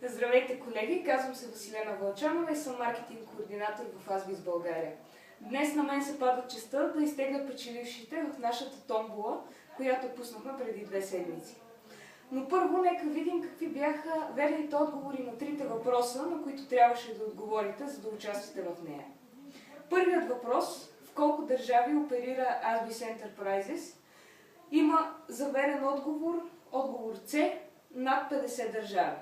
Здравейте, колеги! Казвам се Василена Вълчанова и съм маркетинг координатор в Азбис България. Днес на мен се пада честта да изтегля печелившите в нашата томбола, която пуснахме преди 2 седмици. Но първо нека видим какви бяха верните отговори на трите въпроса, на които трябваше да отговорите, за да участвате в нея. Първият въпрос: в колко държави оперира Азбис Enterprises? Има заверен отговор С, над 50 държави.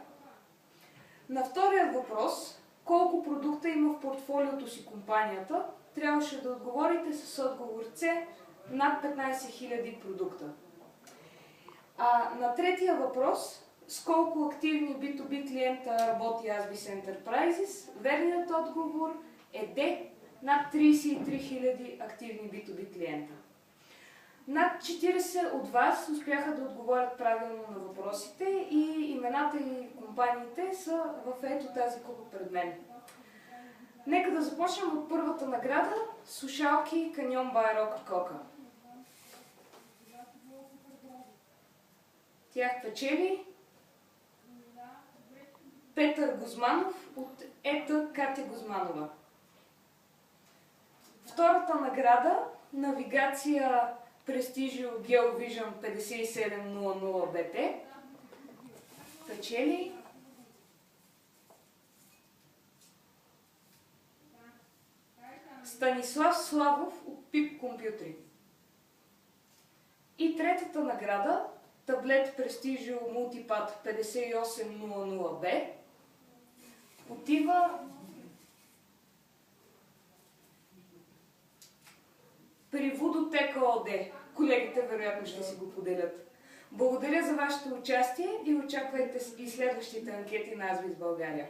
На вторият въпрос: колко продукта има в портфолиото си компанията? Трябваше да отговорите с отговор С, над 15 000 продукта. А на третия въпрос: с колко активни B2B клиента работи Азбис Enterprises? Верният отговор е Д, над 33 000 активни B2B клиента. Над 40 от вас успяха да отговорят правилно на въпросите и имената и компаниите са в ето тази купа пред мен. Нека да започнем от първата награда – слушалки Canyon by Rock Coca. Тях печели Петър Гузманов от ета Катя Гузманова. Втората награда – навигация Prestigio GeoVision 5700 BT, печели Станислав Славов от ПИП Компютри. И третата награда – таблет Prestigio Multipad 5800B, отива при Водотека ОД. Колегите вероятно ще си го поделят. Благодаря за вашето участие и очаквайте и следващите анкети на Азбис България.